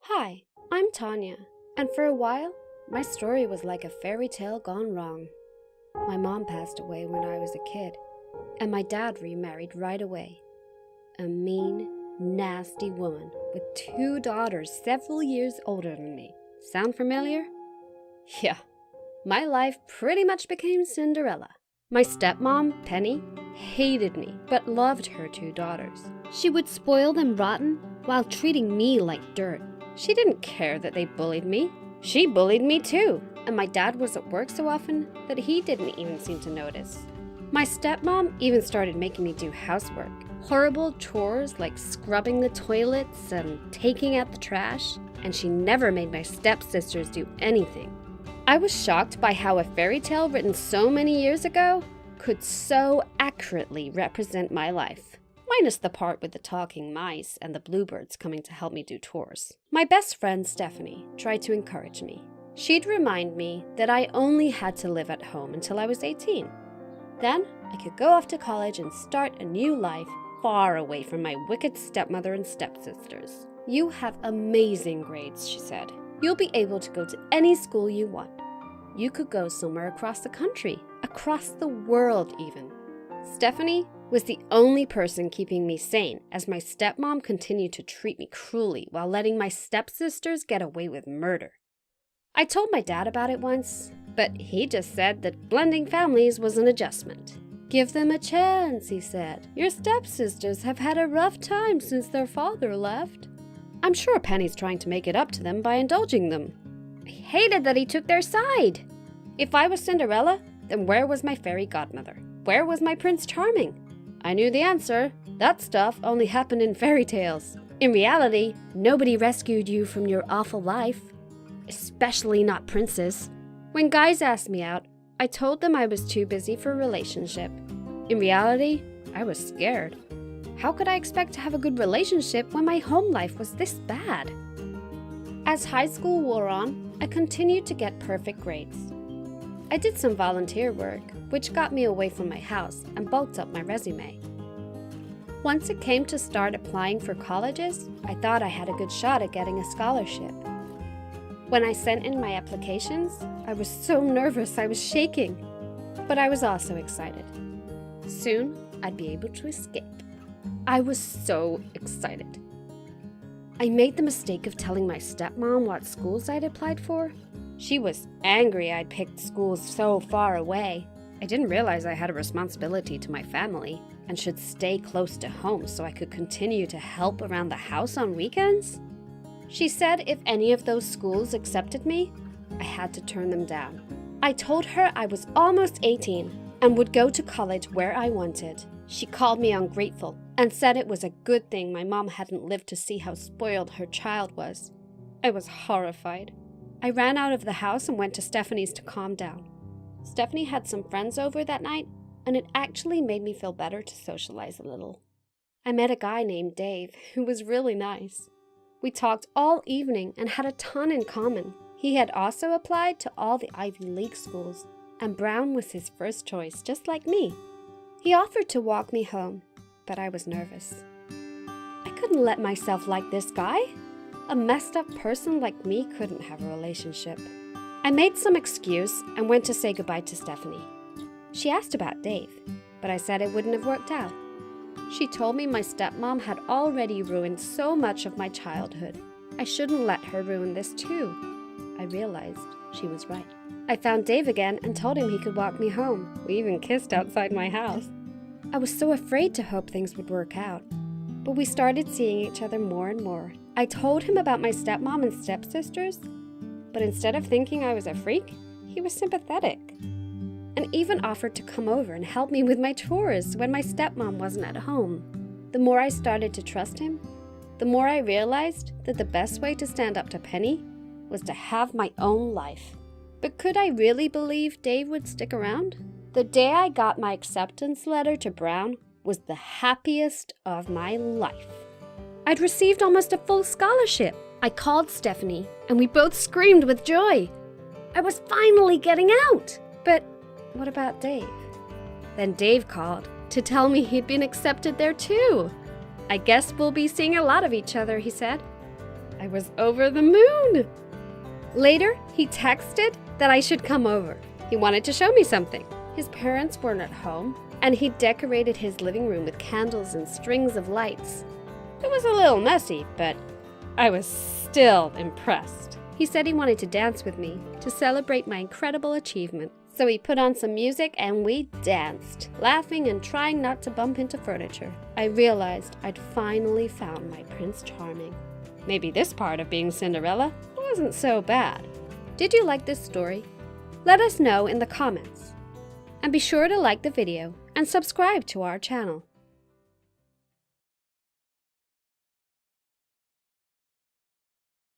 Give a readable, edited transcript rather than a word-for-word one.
Hi, I'm Tanya, and for a while, my story was like a fairy tale gone wrong. My mom passed away when I was a kid, and my dad remarried right away. A mean, nasty woman with two daughters several years older than me. Sound familiar? Yeah, my life pretty much became Cinderella. My stepmom, Penny, hated me but loved her two daughters. She would spoil them rotten while treating me like dirt. She didn't care that they bullied me. She bullied me too, and my dad was at work so often that he didn't even seem to notice. My stepmom even started making me do housework. Horrible chores like scrubbing the toilets and taking out the trash, and she never made my stepsisters do anything. I was shocked by how a fairy tale written so many years ago could so accurately represent my life. Minus the part with the talking mice and the bluebirds coming to help me do chores. My best friend, Stephanie, tried to encourage me. She'd remind me that I only had to live at home until I was 18. Then I could go off to college and start a new life far away from my wicked stepmother and stepsisters. You have amazing grades, she said. You'll be able to go to any school you want. You could go somewhere across the country, across the world even. Stephanie was the only person keeping me sane as my stepmom continued to treat me cruelly while letting my stepsisters get away with murder. I told my dad about it once, but he just said that blending families was an adjustment. Give them a chance, he said. Your stepsisters have had a rough time since their father left. I'm sure Penny's trying to make it up to them by indulging them. I hated that he took their side. If I was Cinderella, then where was my fairy godmother? Where was my Prince Charming? I knew the answer. That stuff only happened in fairy tales. In reality, nobody rescued you from your awful life. Especially not princes. When guys asked me out, I told them I was too busy for a relationship. In reality, I was scared. How could I expect to have a good relationship when my home life was this bad? As high school wore on, I continued to get perfect grades. I did some volunteer work, which got me away from my house and bulked up my resume. Once it came to start applying for colleges, I thought I had a good shot at getting a scholarship. When I sent in my applications, I was so nervous I was shaking, but I was also excited. Soon, I'd be able to escape. I was so excited. I made the mistake of telling my stepmom what schools I'd applied for. She was angry I'd picked schools so far away. I didn't realize I had a responsibility to my family and should stay close to home so I could continue to help around the house on weekends. She said if any of those schools accepted me, I had to turn them down. I told her I was almost 18 and would go to college where I wanted. She called me ungrateful and said it was a good thing my mom hadn't lived to see how spoiled her child was. I was horrified. I ran out of the house and went to Stephanie's to calm down. Stephanie had some friends over that night, and it actually made me feel better to socialize a little. I met a guy named Dave who was really nice. We talked all evening and had a ton in common. He had also applied to all the Ivy League schools, and Brown was his first choice, just like me. He offered to walk me home, but I was nervous. I couldn't let myself like this guy. A messed up person like me couldn't have a relationship. I made some excuse and went to say goodbye to Stephanie. She asked about Dave, but I said it wouldn't have worked out. She told me my stepmom had already ruined so much of my childhood. I shouldn't let her ruin this too. I realized she was right. I found Dave again and told him he could walk me home. We even kissed outside my house. I was so afraid to hope things would work out, but we started seeing each other more and more. I told him about my stepmom and stepsisters, but instead of thinking I was a freak, he was sympathetic and even offered to come over and help me with my chores when my stepmom wasn't at home. The more I started to trust him, the more I realized that the best way to stand up to Penny was to have my own life. But could I really believe Dave would stick around? The day I got my acceptance letter to Brown was the happiest of my life. I'd received almost a full scholarship. I called Stephanie, and we both screamed with joy. I was finally getting out. But what about Dave? Then Dave called to tell me he'd been accepted there too. I guess we'll be seeing a lot of each other, he said. I was over the moon. Later, he texted that I should come over. He wanted to show me something. His parents weren't at home, and he decorated his living room with candles and strings of lights. It was a little messy, but I was still impressed. He said he wanted to dance with me to celebrate my incredible achievement. So he put on some music and we danced, laughing and trying not to bump into furniture. I realized I'd finally found my Prince Charming. Maybe this part of being Cinderella wasn't so bad. Did you like this story? Let us know in the comments. And be sure to like the video and subscribe to our channel.